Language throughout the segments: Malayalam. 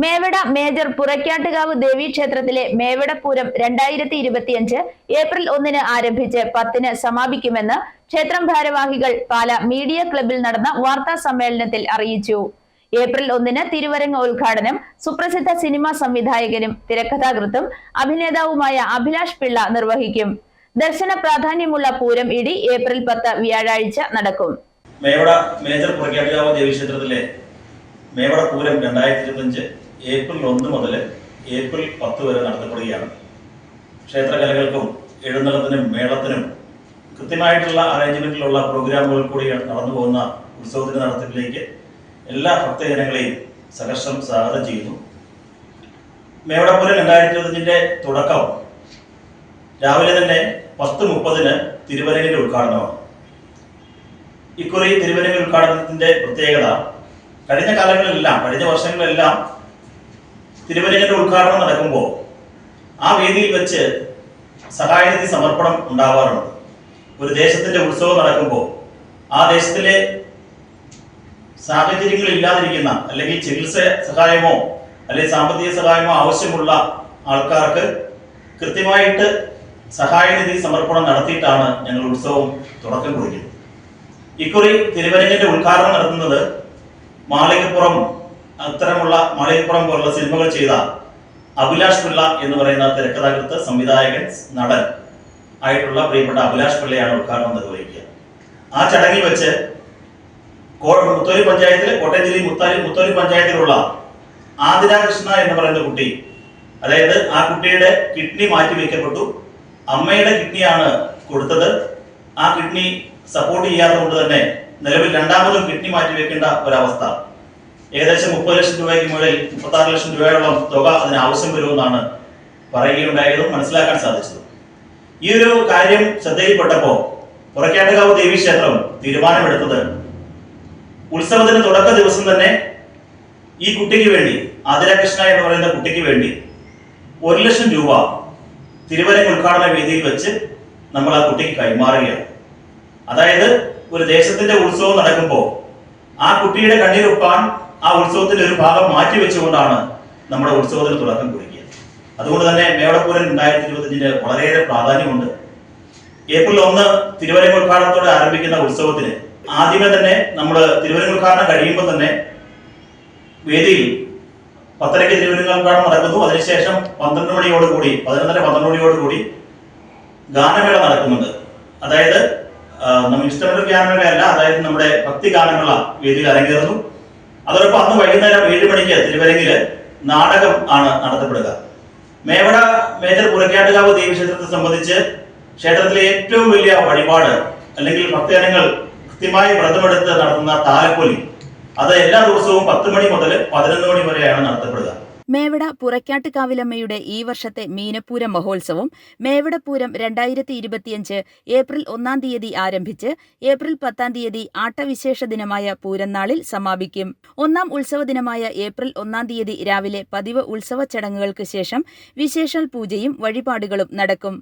മേവട മേജർ പുറക്കാട്ടുകാവ് ദേവീക്ഷേത്രത്തിലെ മേവടപ്പൂരം 2025 ഏപ്രിൽ 1 ആരംഭിച്ച് 10 സമാപിക്കുമെന്ന് ക്ഷേത്രം ഭാരവാഹികൾ പാല മീഡിയ ക്ലബിൽ നടന്ന വാർത്താ സമ്മേളനത്തിൽ അറിയിച്ചു. ഏപ്രിൽ 1 തിരുവരങ്ങ് ഉദ്ഘാടനം സുപ്രസിദ്ധ സിനിമാ സംവിധായകനും തിരക്കഥാകൃത്തും അഭിനേതാവുമായ അഭിലാഷ് പിള്ള നിർവഹിക്കും. ദർശന പ്രാധാന്യമുള്ള പൂരം ഇടി ഏപ്രിൽ 10 വ്യാഴാഴ്ച നടക്കും. മേവട മേജർ പുറക്കാട്ടുകാവ് ദേവീക്ഷേത്രത്തിലെ മേവട പൂരം 2025 ഏപ്രിൽ 1 മുതൽ ഏപ്രിൽ 10 വരെ നടത്തപ്പെടുകയാണ്. ക്ഷേത്രകലകൾക്കും എഴുന്നള്ളത്തിനും മേളത്തിനും കൃത്യമായിട്ടുള്ള അറേഞ്ച്മെന്റിലുള്ള പ്രോഗ്രാമുകൾ കൂടി നടന്നു പോകുന്ന ഉത്സവത്തിന്റെ നടത്തിപ്പിലേക്ക് എല്ലാ ഭക്തജനങ്ങളെയും സഹർഷം സ്വാഗതം ചെയ്യുന്നു. മേവടപ്പൂരം 2025 തുടക്കം രാവിലെ തന്നെ 10:30 തിരുവരങ്ങിന്റെ ഉദ്ഘാടനമാണ്. ഇക്കുറി തിരുവരങ്ങ് ഉദ്ഘാടനത്തിന്റെ പ്രത്യേകത, കഴിഞ്ഞ വർഷങ്ങളിലെല്ലാം തിരുവരങ്ങിന്റെ ഉദ്ഘാടനം നടക്കുമ്പോൾ ആ വേദിയിൽ വെച്ച് സഹായനിധി സമർപ്പണം ഉണ്ടാവാറുണ്ട്. ഒരു ദേശത്തിന്റെ ഉത്സവം നടക്കുമ്പോൾ ആ ദേശത്തിലെ സാഹചര്യങ്ങൾ ഇല്ലാതിരിക്കുന്ന, അല്ലെങ്കിൽ ചികിത്സ സഹായമോ അല്ലെങ്കിൽ സാമ്പത്തിക സഹായമോ ആവശ്യമുള്ള ആൾക്കാർക്ക് കൃത്യമായിട്ട് സഹായനിധി സമർപ്പണം നടത്തിയിട്ടാണ് ഞങ്ങൾ ഉത്സവം തുടക്കം കുറിക്കുന്നത്. ഇക്കുറി തിരുവരങ്ങിന്റെ ഉദ്ഘാടനം നടത്തുന്നത് മാളികപ്പുറം പോലുള്ള സിനിമകൾ ചെയ്ത അഭിലാഷ് പിള്ള എന്ന് പറയുന്ന തിരക്കഥാകൃത്ത്, സംവിധായകൻ, നടൻ ആയിട്ടുള്ള പ്രിയപ്പെട്ട അഭിലാഷ് പിള്ളയാണ് ഉദ്ഘാടനം നിർവഹിക്കുക. ആ ചടങ്ങിൽ വെച്ച് മുത്തോലി പഞ്ചായത്തിലെ, കോട്ടയം ജില്ലയിൽ മുത്തോലി പഞ്ചായത്തിലുള്ള ആതിര കൃഷ്ണ എന്ന് പറയുന്ന കുട്ടി, അതായത് ആ കുട്ടിയുടെ കിഡ്നി മാറ്റി വെക്കപ്പെട്ടു. അമ്മയുടെ കിഡ്നിയാണ് കൊടുത്തത്. ആ കിഡ്നി സപ്പോർട്ട് ചെയ്യാത്തത് കൊണ്ട് തന്നെ നിലവിൽ രണ്ടാമതും കിഡ്നി മാറ്റി വെക്കേണ്ട ഒരവസ്ഥ. ഏകദേശം 30 ലക്ഷം രൂപയ്ക്ക് മുകളിൽ 36 ലക്ഷം രൂപയോളം തുക അതിന് ആവശ്യം വരുമെന്നാണ് പറയുകയുണ്ടായതും മനസ്സിലാക്കാൻ സാധിച്ചത്. ഈ ഒരു കാര്യം ശ്രദ്ധയിൽപ്പെട്ടപ്പോൾ പുറക്കാട്ടുകാവ് ദേവീക്ഷേത്രം തീരുമാനമെടുത്തത്, ഉത്സവത്തിന് തുടക്ക ദിവസം തന്നെ ഈ കുട്ടിക്ക് വേണ്ടി, ആതിരാകൃഷ്ണ എന്ന് പറയുന്ന കുട്ടിക്ക് വേണ്ടി 1 ലക്ഷം രൂപ തിരുവരങ്ങ് ഉദ്ഘാടന വേദിയിൽ വെച്ച് നമ്മൾ ആ കുട്ടിക്ക് കൈമാറുകയാണ്. അതായത് ഒരു ദേശത്തിന്റെ ഉത്സവം നടക്കുമ്പോൾ ആ കുട്ടിയുടെ കണ്ണീരൊപ്പാൻ ആ ഉത്സവത്തിന്റെ ഒരു ഭാഗം മാറ്റിവെച്ചുകൊണ്ടാണ് നമ്മുടെ ഉത്സവത്തിന് തുടക്കം കുറിക്കുക. അതുകൊണ്ട് തന്നെ മേവടപ്പൂരം 2025 വളരെയേറെ പ്രാധാന്യമുണ്ട്. ഏപ്രിൽ 1 തിരുവരങ്ങ് ഉദ്ഘാടനത്തോടെ ആരംഭിക്കുന്ന ഉത്സവത്തിന് ആദ്യമേ തന്നെ നമ്മൾ തിരുവരങ്ങ് ഉദ്ഘാടനം കഴിയുമ്പോൾ തന്നെ വേദിയിൽ 10:30 തിരുവരങ്ങ് ഉദ്ഘാടനം നടക്കുന്നു. അതിനുശേഷം 11:12 മണിയോടുകൂടി ഗാനമേള നടക്കുന്നുണ്ട്. അതായത് ഇൻസ്ട്രുമെന്റൽ ഗാനമേളയല്ല, അതായത് നമ്മുടെ ഭക്തി ഗാനമേള വേദിയിൽ അരങ്ങേറുന്നു. അതോടൊപ്പം അന്ന് വൈകുന്നേരം 7 മണിക്ക് തിരുവരങ്ങില് നാടകം ആണ് നടത്തപ്പെടുക. മേവട മേജർ പുറക്കാട്ടുകാവ് ദേവീക്ഷേത്രത്തെ സംബന്ധിച്ച് ക്ഷേത്രത്തിലെ ഏറ്റവും വലിയ വഴിപാട്, അല്ലെങ്കിൽ ഭക്തജനങ്ങൾ കൃത്യമായി വ്രതമെടുത്ത് നടത്തുന്ന താലപ്പൊലി, അത് എല്ലാ ദിവസവും 10 മണി മുതൽ 11 മണി വരെയാണ് നടത്തപ്പെടുക. മേവട പുറക്കാട്ടുകാവിലമ്മയുടെ ഈ വർഷത്തെ മീനപ്പൂര മഹോത്സവം മേവടപ്പൂരം 2025 ഏപ്രിൽ 1 ആരംഭിച്ച് ഏപ്രിൽ 10 ആട്ടവിശേഷ ദിനമായ പൂരനാളിൽ സമാപിക്കും. 1 ഉത്സവ ദിനമായ ഏപ്രിൽ 1 രാവിലെ പതിവ് ഉത്സവ ചടങ്ങുകൾക്ക് ശേഷം വിശേഷാൽ പൂജയും വഴിപാടുകളും നടക്കും.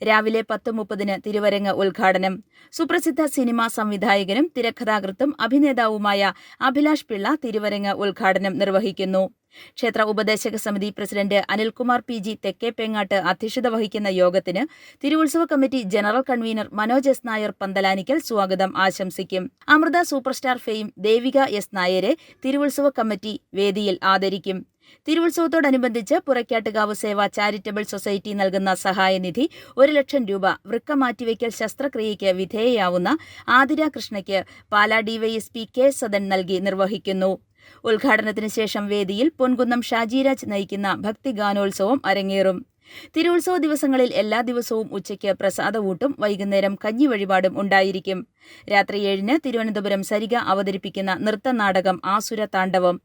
രാവിലെ 10:30 തിരുവരങ്ങ് ഉദ്ഘാടനം. സുപ്രസിദ്ധ സിനിമാ സംവിധായകനും തിരക്കഥാകൃത്തും അഭിനേതാവുമായ അഭിലാഷ് പിള്ള തിരുവരങ്ങ് ഉദ്ഘാടനം നിർവഹിക്കുന്നു. ക്ഷേത്ര ഉപദേശക സമിതി പ്രസിഡന്റ് അനിൽകുമാർ PG തെക്കേപ്പേങ്ങാട്ട് അധ്യക്ഷത വഹിക്കുന്ന യോഗത്തിന് തിരുവുത്സവ committee general convener Manoj S. Nair Panthalanickal സ്വാഗതം ആശംസിക്കും. Amrita superstar fame Devika S. നായരെ തിരുവുത്സവ കമ്മിറ്റി വേദിയിൽ ആദരിക്കും. തിരുവുത്സവത്തോടനുബന്ധിച്ച് പുറക്കാട്ടുകാവ് സേവ ചാരിറ്റബിൾ സൊസൈറ്റി നൽകുന്ന സഹായനിധി 1 ലക്ഷം രൂപ വൃക്ക ശസ്ത്രക്രിയയ്ക്ക് വിധേയയാവുന്ന ആതിര കൃഷ്ണയ്ക്ക് പാലാ DYSP K. സദൻ നൽകി നിർവഹിക്കുന്നു. ഉദ്ഘാടനത്തിന് ശേഷം വേദിയിൽ പൊൻകുന്നം ഷാജിരാജ് നയിക്കുന്ന ഭക്തിഗാനോത്സവം അരങ്ങേറും. തിരുവുത്സവ ദിവസങ്ങളിൽ എല്ലാ ദിവസവും ഉച്ചയ്ക്ക് പ്രസാദവൂട്ടും വൈകുന്നേരം കഞ്ഞി വഴിപാടും ഉണ്ടായിരിക്കും. രാത്രി 7 തിരുവനന്തപുരം സരിക അവതരിപ്പിക്കുന്ന നൃത്തനാടകം ആസുര താണ്ഡവം.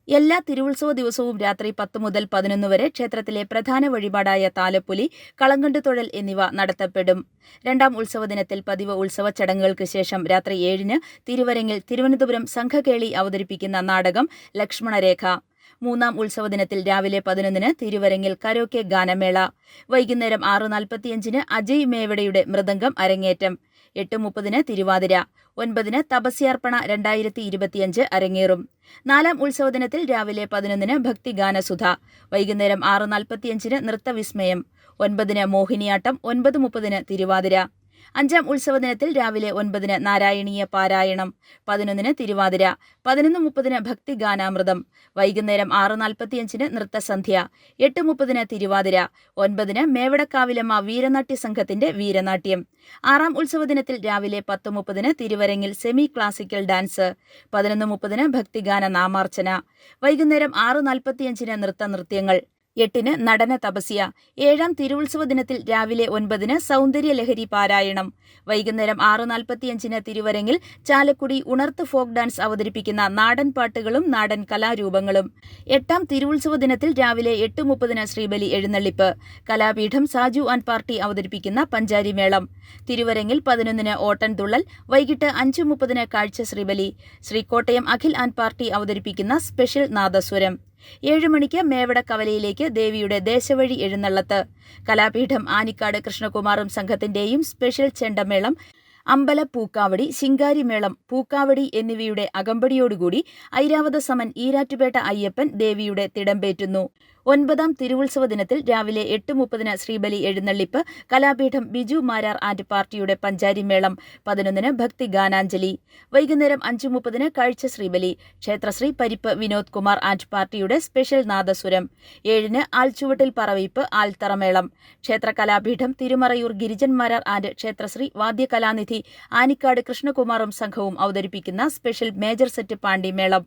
എല്ലാ തിരുവുത്സവ ദിവസവും രാത്രി 10 മുതൽ 11 വരെ ക്ഷേത്രത്തിലെ പ്രധാന വഴിപാടായ താലപ്പൊലി, കളങ്കണ്ട് തൊഴൽ എന്നിവ നടത്തപ്പെടും. 2 ഉത്സവ ദിനത്തിൽ പതിവ് ഉത്സവ ചടങ്ങുകൾക്ക് ശേഷം രാത്രി 7 തിരുവരങ്ങിൽ തിരുവനന്തപുരം സംഘകേളി അവതരിപ്പിക്കുന്ന നാടകം ലക്ഷ്മണരേഖ. 3 ഉത്സവ ദിനത്തിൽ രാവിലെ 11 തിരുവരങ്ങിൽ കരോക്കെ ഗാനമേള. വൈകുന്നേരം 6:45 അജയ് മേവടയുടെ മൃദംഗം അരങ്ങേറ്റം. 8:30 തിരുവാതിര. 9 തപസ്യാർപ്പണ 2025 അരങ്ങേറും. 4ാം ഉത്സവദിനത്തിൽ രാവിലെ 11 ഭക്തിഗാനസുധ. വൈകുന്നേരം 6:45 നൃത്തവിസ്മയം. 9 മോഹിനിയാട്ടം. 9:30 തിരുവാതിര. 5ാം ഉത്സവദിനത്തിൽ രാവിലെ 9 നാരായണീയ പാരായണം. 11 തിരുവാതിര. 11:30 ഭക്തിഗാനാമൃതം. വൈകുന്നേരം 6:45 നൃത്തസന്ധ്യ. 8:30 തിരുവാതിര. 9 മേവടക്കാവിലമ്മ വീരനാട്യ സംഘത്തിന്റെ വീരനാട്യം. 6ാം ഉത്സവദിനത്തിൽ രാവിലെ 10:30 തിരുവരങ്ങിൽ സെമി ക്ലാസിക്കൽ ഡാൻസ്. 11:30 ഭക്തിഗാന നാമാർച്ചന. വൈകുന്നേരം 6:45 നൃത്തനൃത്യങ്ങൾ. 8 നടന തപസ്യ. 7ാം തിരുവുത്സവ ദിനത്തിൽ രാവിലെ 9 സൗന്ദര്യലഹരി പാരായണം. വൈകുന്നേരം 6:45 തിരുവരങ്ങിൽ ചാലക്കുടി ഉണർത്ത് ഫോക്ക് ഡാൻസ് അവതരിപ്പിക്കുന്ന നാടൻ പാട്ടുകളും നാടൻ കലാരൂപങ്ങളും. 8ാം തിരുവുത്സവ ദിനത്തിൽ രാവിലെ 8:30 ശ്രീബലി എഴുന്നള്ളിപ്പ്. കലാപീഠം സാജു ആൻഡ് പാർട്ടി അവതരിപ്പിക്കുന്ന പഞ്ചാരിമേളം. തിരുവരങ്ങിൽ 11 ഓട്ടൻതുള്ളൽ. വൈകിട്ട് 5:30 കാഴ്ച ശ്രീബലി. ശ്രീകോട്ടയം അഖിൽ ആൻഡ് പാർട്ടി അവതരിപ്പിക്കുന്ന സ്പെഷ്യൽ നാദസ്വരം. 7 മണിക്ക് മേവടക്കവലയിലേക്ക് ദേവിയുടെ ദേശവഴി എഴുന്നള്ളത്ത്. കലാപീഠം ആനിക്കാട് കൃഷ്ണകുമാറും സംഘത്തിന്റെയും സ്പെഷ്യൽ ചെണ്ടമേളം, അമ്പല പൂക്കാവടി, ശിങ്കാരിമേളം, പൂക്കാവടി എന്നിവയുടെ അകമ്പടിയോടുകൂടി ഐരാവത സമൻ ഈരാറ്റുപേട്ട അയ്യപ്പൻ ദേവിയുടെ തിടമ്പേറ്റുന്നു. 9ാം തിരുവുത്സവ ദിനത്തിൽ രാവിലെ 8:30 ശ്രീബലി എഴുന്നള്ളിപ്പ്. കലാപീഠം ബിജു മാരാർ ആൻഡ് പാർട്ടിയുടെ പഞ്ചാരിമേളം. 11 ഭക്തിഗാനാഞ്ജലി. വൈകുന്നേരം 5:30 കാഴ്ച ശ്രീബലി. ക്ഷേത്രശ്രീ പരിപ്പ് വിനോദ് കുമാർ ആൻഡ് പാർട്ടിയുടെ സ്പെഷ്യൽ നാദസ്വരം. 7 ആൽച്ചുവട്ടിൽ പറവയ്പ് ആൽത്തറമേളം. ക്ഷേത്ര കലാപീഠം തിരുമറയൂർ ഗിരിജൻ മാരാർ ആൻഡ് ക്ഷേത്രശ്രീ വാദ്യകലാനിധി ആനിക്കാട് കൃഷ്ണകുമാറും സംഘവും അവതരിപ്പിക്കുന്ന സ്പെഷ്യൽ മേജർ സെറ്റ് പാണ്ടിമേളം.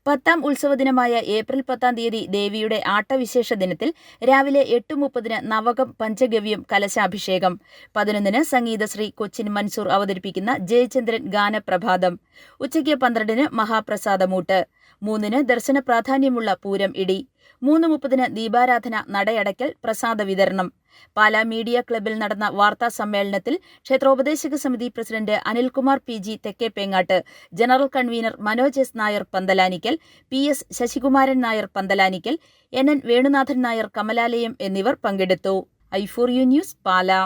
10ാം ഉത്സവദിനമായ ഏപ്രിൽ 10-ാം തീയതി ദേവിയുടെ ആട്ടവിശേഷ ദിനത്തിൽ രാവിലെ 8:30 നവകം പഞ്ചഗവ്യം കലശാഭിഷേകം. 11 സംഗീതശ്രീ കൊച്ചിൻ മൻസൂർ അവതരിപ്പിക്കുന്ന ജയചന്ദ്രൻ ഗാനപ്രഭാതം. ഉച്ചയ്ക്ക് 12 മഹാപ്രസാദമൂട്ട്. 3 ദർശന പ്രാധാന്യമുള്ള പൂരം ഇടി. 3:30 ദീപാരാധന, നടയടയ്ക്കൽ, പ്രസാദ വിതരണം. പാലാ മീഡിയ ക്ലബ്ബിൽ നടന്ന വാർത്താ സമ്മേളനത്തിൽ ക്ഷേത്രോപദേശക സമിതി president Anilkumar PG Thekkeppengattu, general convener Manoj S Nair Panthalanickal, PS Sasikumaran Nair Panthalanickal, NN Venunathan Nair Kamalalayam എന്നിവർ പങ്കെടുത്തു. i4U news, Pala.